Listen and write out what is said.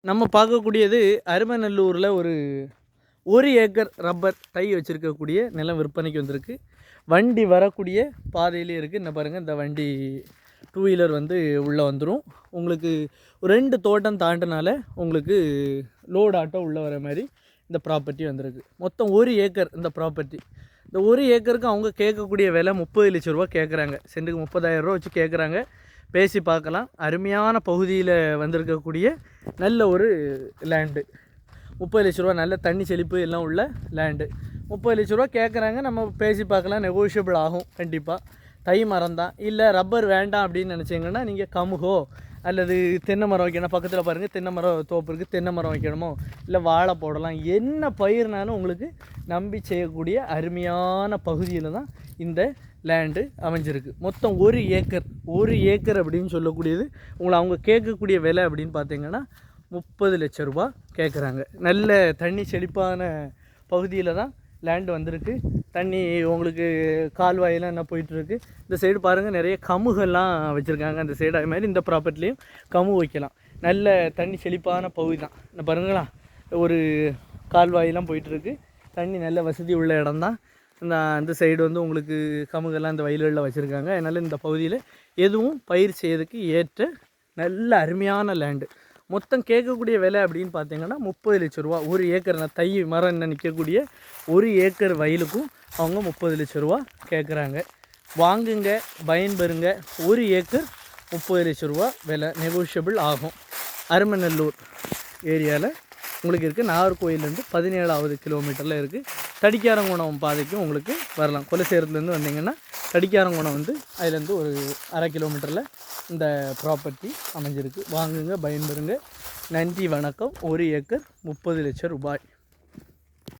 நம்ம பார்க்கக்கூடியது அருமநல்லூரில் ஒரு ஏக்கர் ரப்பர் டை வச்சுருக்கக்கூடிய நிலம் விற்பனைக்கு வந்திருக்கு. வண்டி வரக்கூடிய பாதையிலே இருக்குது. என்ன பாருங்கள், இந்த வண்டி டூ வீலர் உள்ளே வந்துடும். உங்களுக்கு 2 தோட்டம் தாண்டினால உங்களுக்கு லோடு ஆட்டோ உள்ளே வர மாதிரி இந்த ப்ராப்பர்ட்டி வந்திருக்கு. மொத்தம் 1 ஏக்கர் இந்த ப்ராப்பர்ட்டி. இந்த 1 ஏக்கருக்கு அவங்க கேட்கக்கூடிய விலை 30 லட்ச ரூபா கேட்குறாங்க. சென்ட்டுக்கு 30,000 ரூபா வச்சு கேட்குறாங்க. பேசி பார்க்கலாம். அருமையான பகுதியில் வந்திருக்கக்கூடிய நல்ல ஒரு லேண்டு. 30 லட்ச ரூபா, நல்ல தண்ணி செழிப்பு எல்லாம் உள்ள லேண்டு. 30 லட்ச ரூபா கேட்குறாங்க. நம்ம பேசி பார்க்கலாம், நெகோஷியபிள் ஆகும் கண்டிப்பாக. தை மரம் தான். இல்லை ரப்பர் வேண்டாம் அப்படின்னு நினச்சிங்கன்னா நீங்கள் கமுகோ அல்லது தென்னை மரம் வைக்கணும். பக்கத்தில் பாருங்கள், தென்னை மரம் தோப்பு இருக்குது. தென்னை மரம் வைக்கணுமோ இல்லை வாழை போடலாம். என்ன பயிர்னாலும் உங்களுக்கு நம்பி செய்யக்கூடிய அருமையான பகுதியில் தான் இந்த லேண்டு அமைஞ்சிருக்கு. மொத்தம் 1 ஏக்கர் அப்படின்னு சொல்லக்கூடியது உங்களை அவங்க கேட்கக்கூடிய விலை அப்படின்னு பார்த்தீங்கன்னா 30 லட்ச ரூபா கேட்குறாங்க. நல்ல தண்ணி செழிப்பான பகுதியில் தான் லேண்டு வந்திருக்கு. தண்ணி உங்களுக்கு கால்வாயெல்லாம் என்ன போயிட்டுருக்கு. இந்த சைடு பாருங்கள், நிறைய கமுகெல்லாம் வச்சுருக்காங்க. அந்த சைடு அது மாதிரி இந்த ப்ராப்பர்ட்டிலையும் கமு வைக்கலாம். நல்ல தண்ணி செழிப்பான பகுதி தான். இந்த பாருங்களா, ஒரு கால்வாயெல்லாம் போயிட்டுருக்கு. தண்ணி நல்ல வசதி உள்ள இடம் தான். அந்த சைடு உங்களுக்கு கமுகெல்லாம் இந்த வயல்களில் வச்சுருக்காங்க. அதனால் இந்த பகுதியில் எதுவும் பயிர் செய்யறதுக்கு ஏற்ற நல்ல அருமையான லேண்டு. மொத்தம் கேட்கக்கூடிய விலை அப்படின்னு பார்த்தீங்கன்னா 30 லட்ச ரூபா. 1 ஏக்கர் தை மரம் என்ன நிற்கக்கூடிய 1 ஏக்கர் வயலுக்கும் அவங்க 30 லட்ச ரூபா கேட்குறாங்க. வாங்குங்க, பயன்பெறுங்க. 1 ஏக்கர் 30 லட்ச ரூபா விலை, நெகோஷியபிள் ஆகும். அருமநல்லூர் ஏரியாவில் உங்களுக்கு இருக்குது. நாகர்கோயிலேருந்து 17வது கிலோமீட்டரில் இருக்குது. தடிக்காரங்குணம் பாதைக்கும் உங்களுக்கு வரலாம். கொலைசேரத்துலேருந்து வந்தீங்கன்னா தடிக்காரங்குணம் அதுலேருந்து ஒரு 1/2 கிலோமீட்டரில் இந்த ப்ராப்பர்ட்டி அமைஞ்சிருக்கு. வாங்குங்க, பயன்பெறுங்க. நன்றி, வணக்கம். 1 ஏக்கர் 30 லட்சம் ரூபாய்.